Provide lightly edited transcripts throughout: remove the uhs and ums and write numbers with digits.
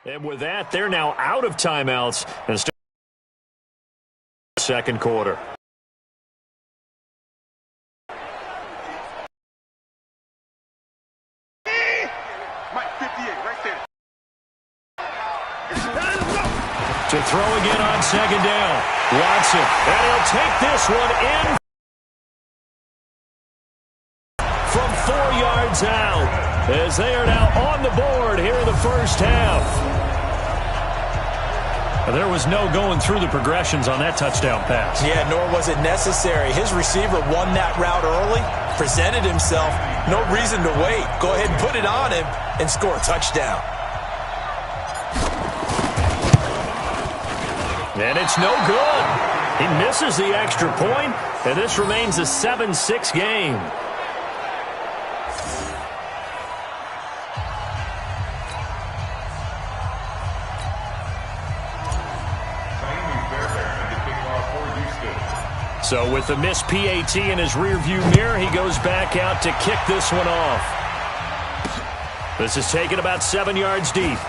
And with that, they're now out of timeouts and start the second quarter. To throw again on second down. Watson, and he'll take this one in from 4 yards out as they are now on the board here in the first half. There was no going through the progressions on that touchdown pass. Yeah, nor was it necessary. His receiver won that route early, presented himself, no reason to wait. Go ahead and put it on him and score a touchdown. And it's no good. He misses the extra point, and this remains a 7-6 game. So with the missed PAT in his rearview mirror, he goes back out to kick this one off. This is taken about 7 yards deep.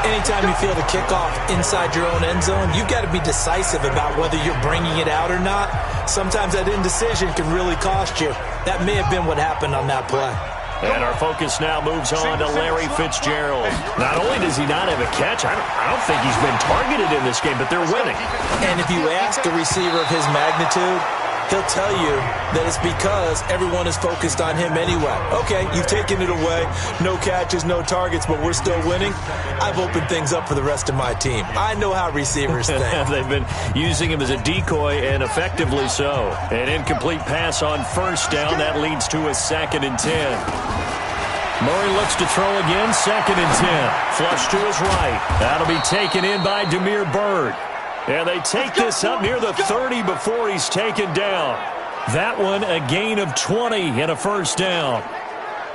Anytime you feel the kickoff inside your own end zone, you've got to be decisive about whether you're bringing it out or not. Sometimes that indecision can really cost you. That may have been what happened on that play. And our focus now moves on to Larry Fitzgerald. Not only does he not have a catch, I don't think he's been targeted in this game, but they're winning. And if you ask a receiver of his magnitude, he'll tell you that it's because everyone is focused on him anyway. Okay, you've taken it away. No catches, no targets, but we're still winning. I've opened things up for the rest of my team. I know how receivers think. They've been using him as a decoy, and effectively so. An incomplete pass on first down. That leads to a 2nd and 10. Murray looks to throw again, 2nd and 10. Flush to his right. That'll be taken in by Damiere Byrd. And they take this up near the 30 before he's taken down. That one a gain of 20 and a first down.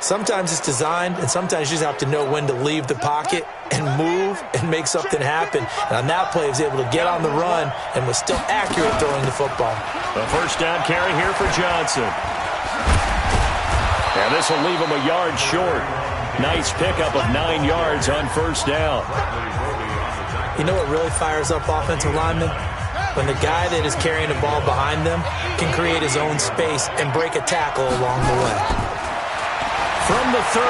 Sometimes it's designed, and sometimes you just have to know when to leave the pocket and move and make something happen. And on that play, he was able to get on the run and was still accurate throwing the football. A first down carry here for Johnson. And this will leave him a yard short. Nice pickup of 9 yards on first down. You know what really fires up offensive linemen? When the guy that is carrying the ball behind them can create his own space and break a tackle along the way. From the 38,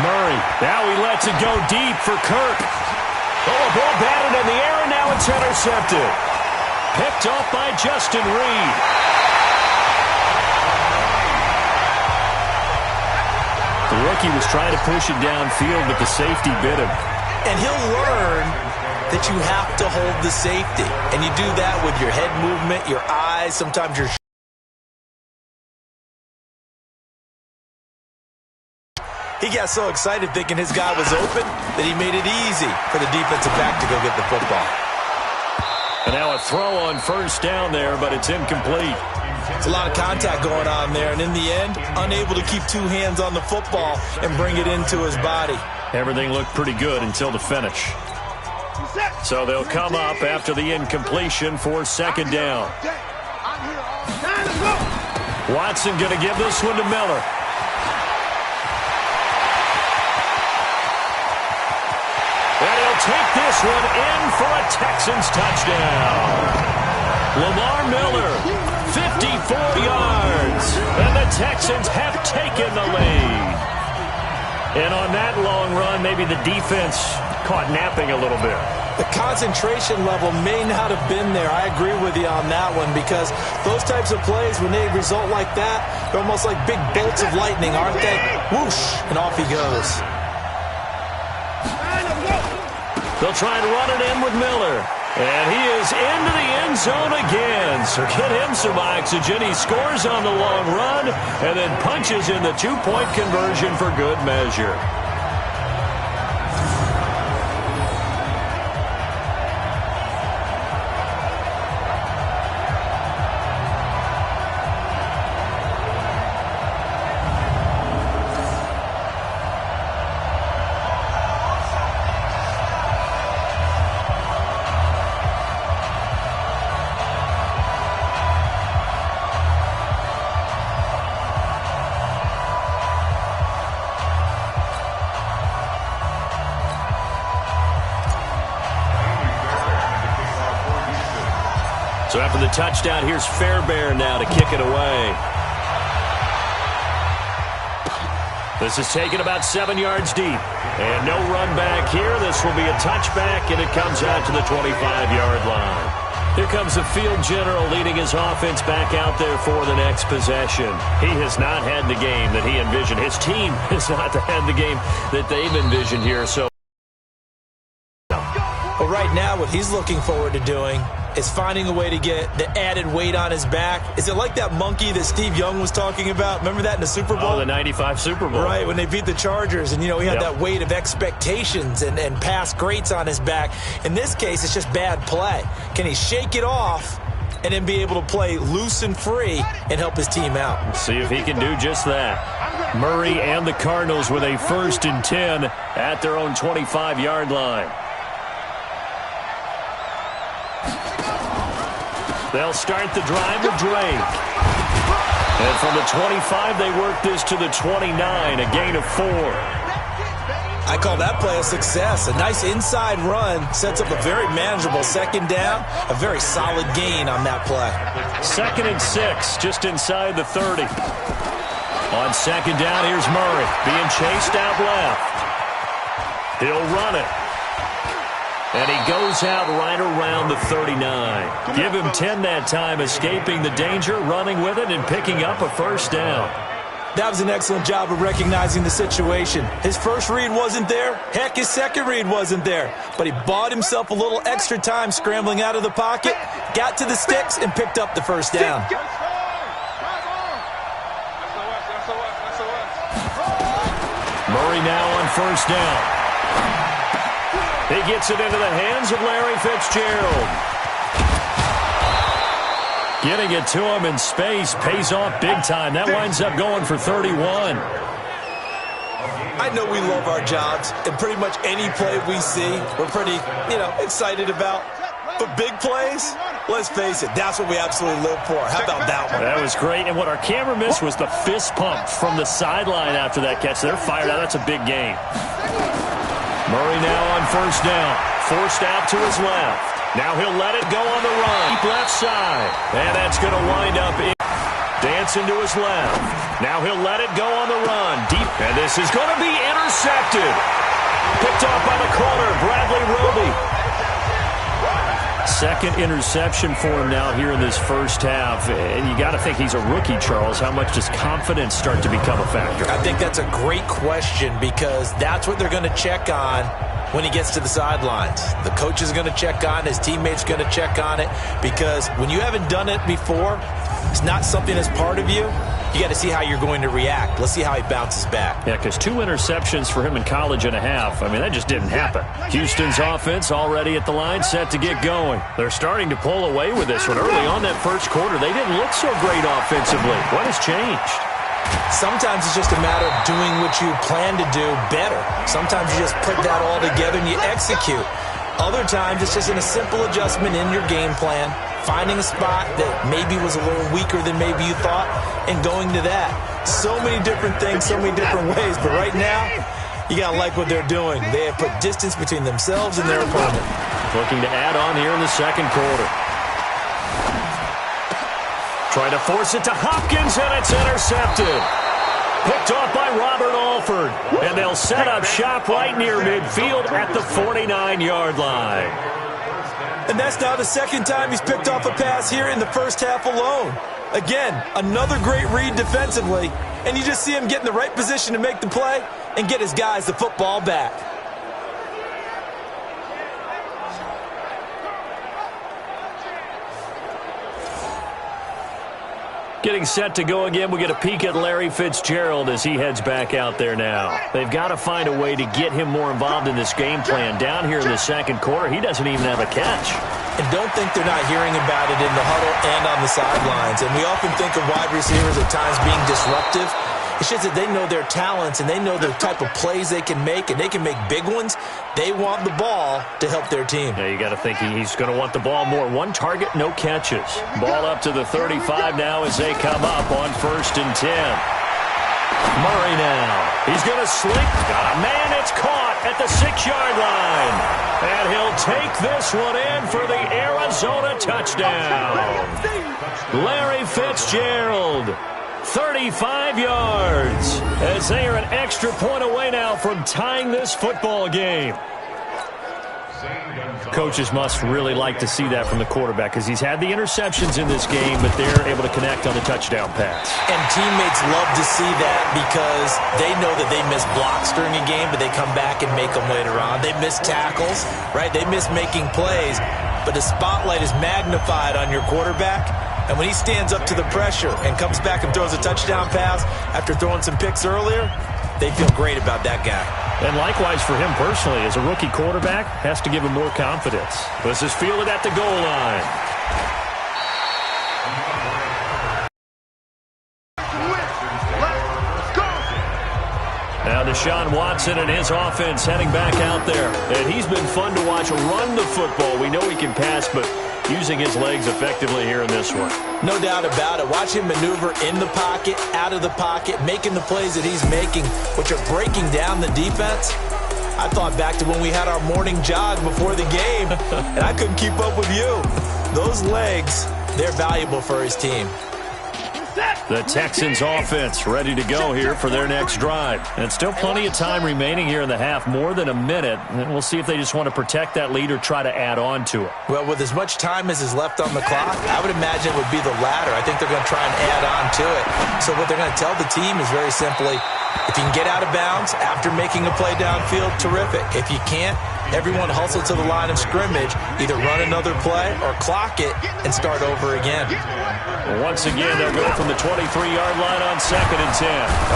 Murray. Now he lets it go deep for Kirk. Oh, a ball batted in the air, and now it's intercepted. Picked off by Justin Reed. The rookie was trying to push it downfield, but the safety bit him. And he'll learn that you have to hold the safety. And you do that with your head movement, your eyes, sometimes your... He got so excited thinking his guy was open that he made it easy for the defensive back to go get the football. And now a throw on first down there, but it's incomplete. It's a lot of contact going on there, and in the end, unable to keep two hands on the football and bring it into his body. Everything looked pretty good until the finish. So they'll come up after the incompletion for second down. Watson going to give this one to Miller. And he'll take this one in for a Texans touchdown. Lamar Miller, 54 yards. And the Texans have taken the lead. And on that long run, maybe the defense caught napping a little bit. The concentration level may not have been there. I agree with you on that one, because those types of plays, when they result like that, they're almost like big bolts of lightning, aren't they? Whoosh, and off he goes. They'll try and run it in with Miller. And he is into the end zone again. So get him some oxygen. He scores on the long run and then punches in the two-point conversion for good measure. for the touchdown. Here's Fairbairn now to kick it away. This is taken about 7 yards deep. And no run back here. This will be a touchback, and it comes out to the 25-yard line. Here comes the field general leading his offense back out there for the next possession. He has not had the game that he envisioned. His team has not had the game that they've envisioned here. So, well, right now what he's looking forward to doing is finding a way to get the added weight on his back. Is it like that monkey that Steve Young was talking about? Remember that in the Super Bowl? Oh, the 95 Super Bowl. Right, when they beat the Chargers. And, he had that weight of expectations and past greats on his back. In this case, it's just bad play. Can he shake it off and then be able to play loose and free and help his team out? Let's see if he can do just that. Murray and the Cardinals with a 1st and 10 at their own 25-yard line. They'll start the drive with Drake. And from the 25, they work this to the 29, a gain of 4. I call that play a success. A nice inside run sets up a very manageable 2nd down, a very solid gain on that play. 2nd and 6, just inside the 30. On 2nd down, here's Murray being chased out left. He'll run it. And he goes out right around the 39. Give him 10 that time, escaping the danger, running with it, and picking up a 1st down. That was an excellent job of recognizing the situation. His first read wasn't there. Heck, his second read wasn't there. But he bought himself a little extra time scrambling out of the pocket, got to the sticks, and picked up the 1st down. Murray now on 1st down. He gets it into the hands of Larry Fitzgerald. Getting it to him in space pays off big time. That winds up going for 31. I know we love our jobs, and pretty much any play we see, we're pretty, excited about. But big plays, let's face it, that's what we absolutely live for. How about that one? That was great, and what our camera missed was the fist pump from the sideline after that catch. They're fired out. That's a big game. Murray now on 1st down. Forced out to his left. Now he'll let it go on the run. Deep left side. And that's going to wind up dancing to his left. Now he'll let it go on the run. Deep. And this is going to be intercepted. Picked off by the corner, Bradley Roby. 2nd interception for him now here in this 1st half. And you got to think he's a rookie, Charles. How much does confidence start to become a factor? I think that's a great question because that's what they're going to check on when he gets to the sidelines. The coach is going to check on it. His teammates are going to check on it because when you haven't done it before, it's not something that's part of you. You got to see how you're going to react. Let's see how he bounces back. Yeah, because 2 interceptions for him in college and a half. I mean, that just didn't happen. Houston's offense already at the line, set to get going. They're starting to pull away with this one. Early on that 1st quarter, they didn't look so great offensively. What has changed? Sometimes it's just a matter of doing what you plan to do better. Sometimes you just put that all together and you execute. Other times it's just in a simple adjustment in your game plan, finding a spot that maybe was a little weaker than maybe you thought, and going to that. So many different things, so many different ways, but right now, you got to like what they're doing. They have put distance between themselves and their opponent. Looking to add on here in the 2nd quarter. Trying to force it to Hopkins, and it's intercepted. Picked off by Robert Alford. And they'll set up shop right near midfield at the 49-yard line. And that's now the 2nd time he's picked off a pass here in the 1st half alone. Again, another great read defensively. And you just see him get in the right position to make the play and get his guys the football back. Getting set to go again. We get a peek at Larry Fitzgerald as he heads back out there now. They've got to find a way to get him more involved in this game plan. Down here in the 2nd quarter, he doesn't even have a catch. And don't think they're not hearing about it in the huddle and on the sidelines. And we often think of wide receivers at times being disruptive. It's just that they know their talents and they know the type of plays they can make, and they can make big ones. They want the ball to help their team. Yeah, you got to think he's going to want the ball more. 1 target, no catches. Ball up to the 35 now as they come up on 1st and 10. Murray now. He's going to slink. Got a man. It's caught at the 6-yard line. And he'll take this one in for the Arizona touchdown. Larry Fitzgerald, 35 yards, as they are an extra point away now from tying this football game. Coaches must really like to see that from the quarterback because he's had the interceptions in this game, but they're able to connect on the touchdown pass. And teammates love to see that because they know that they miss blocks during a game, but they come back and make them later on. They miss tackles, right? They miss making plays, but the spotlight is magnified on your quarterback. And when he stands up to the pressure and comes back and throws a touchdown pass after throwing some picks earlier, they feel great about that guy. And likewise for him personally, as a rookie quarterback, has to give him more confidence. This is fielded at the goal line. Now Deshaun Watson and his offense heading back out there. And he's been fun to watch run the football. We know he can pass, but using his legs effectively here in this one. No doubt about it. Watch him maneuver in the pocket, out of the pocket, making the plays that he's making, which are breaking down the defense. I thought back to when we had our morning jog before the game, and I couldn't keep up with you. Those legs, they're valuable for his team. The Texans offense ready to go here for their next drive. And still plenty of time remaining here in the half, more than a minute. And we'll see if they just want to protect that lead or try to add on to it. Well, with as much time as is left on the clock, I would imagine it would be the latter. I think they're going to try and add on to it. So what they're going to tell the team is very simply, if you can get out of bounds after making a play downfield, terrific. If you can't, everyone hustle to the line of scrimmage, either run another play or clock it and start over again. Once again, they'll go from the 23-yard line on 2nd and 10.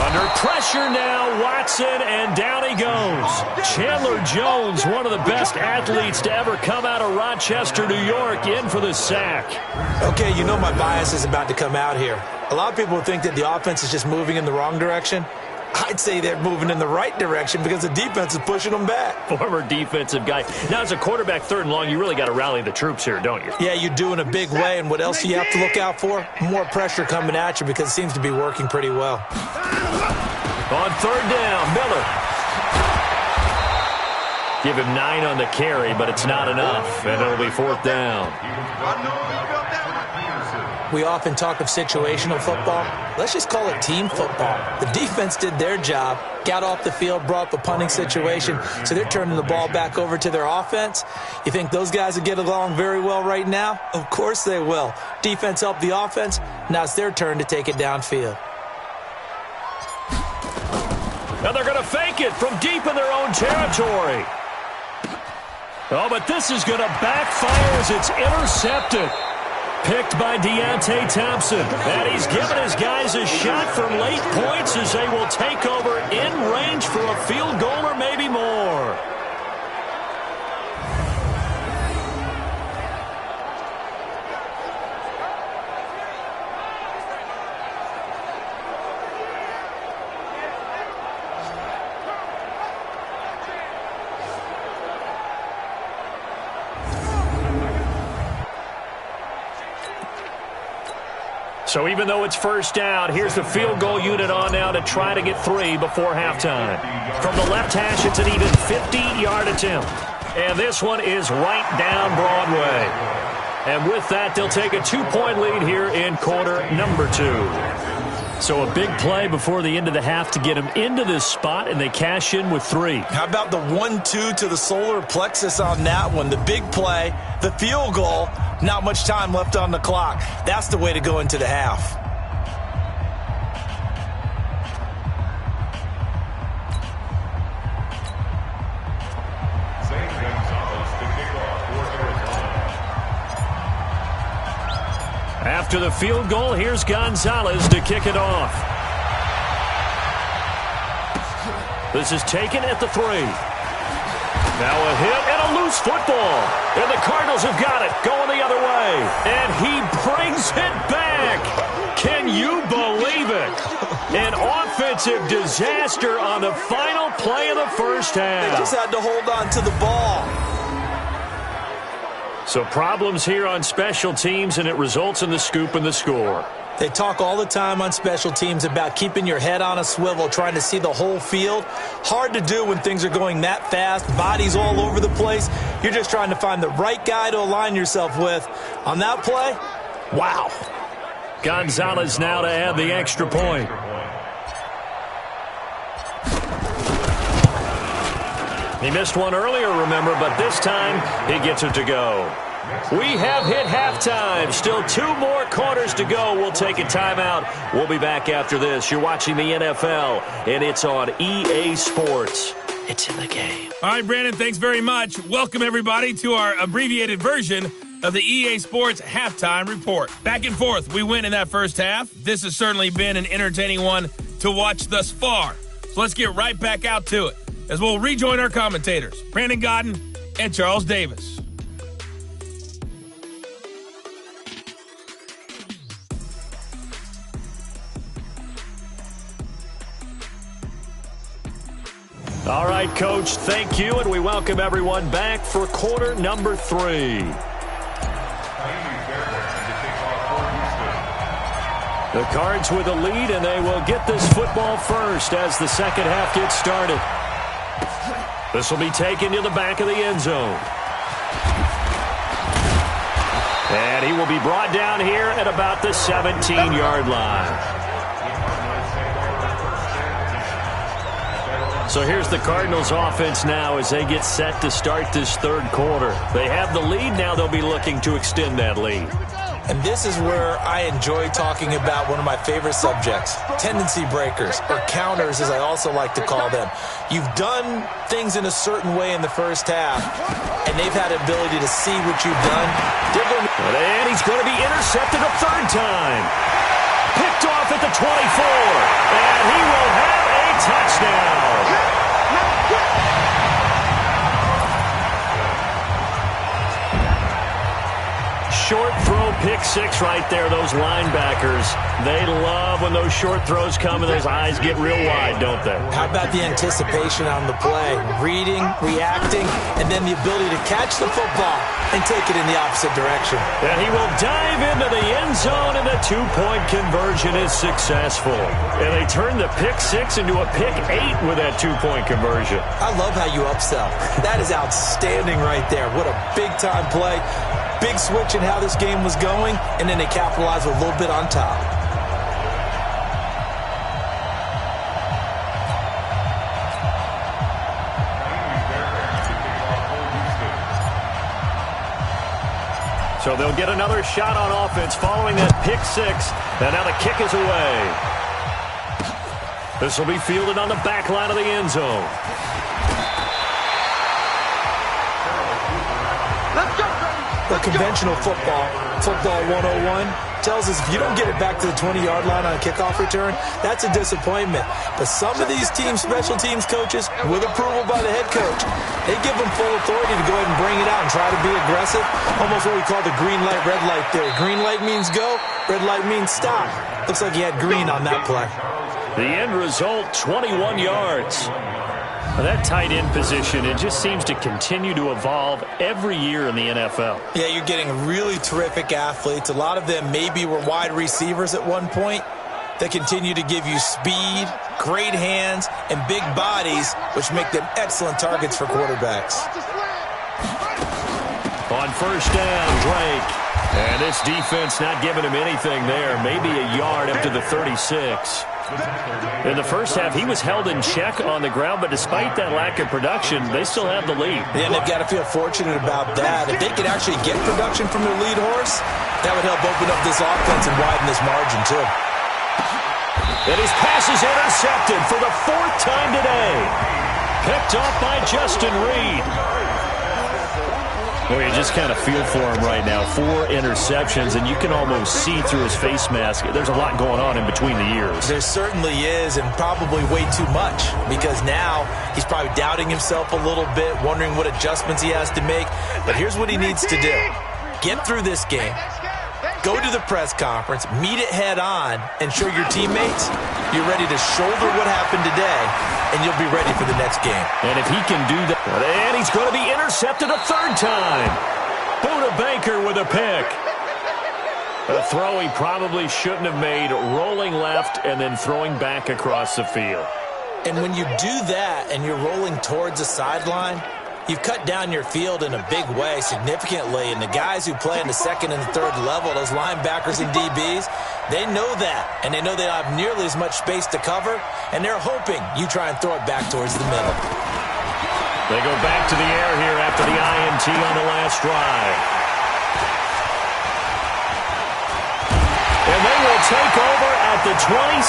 Under pressure now, Watson, and down he goes. Chandler Jones, one of the best athletes to ever come out of Rochester, New York, in for the sack. Okay, you know my bias is about to come out here. A lot of people think that the offense is just moving in the wrong direction. I'd say they're moving in the right direction because the defense is pushing them back. Former defensive guy. Now, as a quarterback, 3rd and long, you really got to rally the troops here, don't you? Yeah, you do in a big way. And what else do you have to look out for? More pressure coming at you because it seems to be working pretty well. On 3rd down, Miller. Give him 9 on the carry, but it's not enough, and it'll be 4th down. We often talk of situational football. Let's just call it team football. The defense did their job, got off the field, brought up a punting situation, so they're turning the ball back over to their offense. You think those guys will get along very well right now? Of course they will. Defense helped the offense. Now it's their turn to take it downfield. Now they're going to fake it from deep in their own territory. Oh, but this is going to backfire as it's intercepted. Picked by Deontay Thompson. And he's given his guys a shot from late points as they will take over in range for a field goal or maybe more. So even though it's 1st down, here's the field goal unit on now to try to get 3 before halftime. From the left hash, it's an even 50-yard attempt. And this one is right down Broadway. And with that, they'll take a 2-point lead here in quarter number 2. So a big play before the end of the half to get them into this spot, and they cash in with 3. How about the 1-2 to the solar plexus on that one? The big play, the field goal, not much time left on the clock. That's the way to go into the half. After the field goal, here's Gonzalez to kick it off. This is taken at the 3. Now a hit and a loose football. And the Cardinals have got it, going the other way. And he brings it back. Can you believe it? An offensive disaster on the final play of the 1st half. They just had to hold on to the ball. So problems here on special teams, and it results in the scoop and the score. They talk all the time on special teams about keeping your head on a swivel, trying to see the whole field. Hard to do when things are going that fast, bodies all over the place. You're just trying to find the right guy to align yourself with. On that play, wow. Gonzalez now to add the extra point. He missed one earlier, remember, but this time he gets it to go. We have hit halftime. Still 2 more quarters to go. We'll take a timeout. We'll be back after this. You're watching the NFL, and it's on EA Sports. It's in the game. All right, Brandon, thanks very much. Welcome, everybody, to our abbreviated version of the EA Sports Halftime Report. Back and forth, we win in that first half. This has certainly been an entertaining one to watch thus far. So let's get right back out to it as we'll rejoin our commentators, Brandon Godden and Charles Davis. All right, Coach, thank you, and we welcome everyone back for quarter number 3. The Cards with a lead, and they will get this football first as the second half gets started. This will be taken to the back of the end zone. And he will be brought down here at about the 17-yard line. So here's the Cardinals offense now as they get set to start this third quarter. They have the lead. Now they'll be looking to extend that lead. And this is where I enjoy talking about one of my favorite subjects, tendency breakers, or counters as I also like to call them. You've done things in a certain way in the first half, and they've had the ability to see what you've done. And he's going to be intercepted a third time. Picked off at the 24, and he will have a touchdown. Short throw, pick 6 right there. Those linebackers, they love when those short throws come and those eyes get real wide, don't they? How about the anticipation on the play? Reading, reacting, and then the ability to catch the football and take it in the opposite direction. And he will dive into the end zone, and the 2-point conversion is successful. And they turn the pick 6 into a pick 8 with that 2-point conversion. I love how you upsell. That is outstanding right there. What a big-time play. Big switch in how this game was going, and then they capitalized a little bit on top. So they'll get another shot on offense following that pick 6. And now the kick is away. This will be fielded on the back line of the end zone. The conventional football 101, tells us if you don't get it back to the 20-yard line on a kickoff return, that's a disappointment. But some of these special teams coaches, with approval by the head coach, they give them full authority to go ahead and bring it out and try to be aggressive. Almost what we call the green light, red light theory. Green light means go, red light means stop. Looks like he had green on that play. The end result, 21 yards. That tight end position, it just seems to continue to evolve every year in the NFL. Yeah, you're getting really terrific athletes. A lot of them maybe were wide receivers at one point. They continue to give you speed, great hands, and big bodies, which make them excellent targets for quarterbacks. On first down, Drake. And this defense not giving him anything there. Maybe a yard up to the 36. In the first half, he was held in check on the ground, but despite that lack of production, they still have the lead. Yeah, and they've got to feel fortunate about that. If they could actually get production from their lead horse, that would help open up this offense and widen this margin, too. And his pass is intercepted for the 4th time today. Picked off by Justin Reed. Well, you just kind of feel for him right now. 4 interceptions, and you can almost see through his face mask. There's a lot going on in between the ears. There certainly is, and probably way too much, because now he's probably doubting himself a little bit, wondering what adjustments he has to make. But here's what he needs to do. Get through this game. Go to the press conference, meet it head on, and show your teammates you're ready to shoulder what happened today, and you'll be ready for the next game. And if he can do that, and he's going to be intercepted a 3rd time. Buda Baker with a pick. A throw he probably shouldn't have made, rolling left and then throwing back across the field. And when you do that and you're rolling towards the sideline, you've cut down your field in a big way significantly. And the guys who play in the second and the third level, those linebackers and DBs, they know that. And they know they don't have nearly as much space to cover. And they're hoping you try and throw it back towards the middle. They go back to the air here after the INT on the last drive. And they will take over at the 20.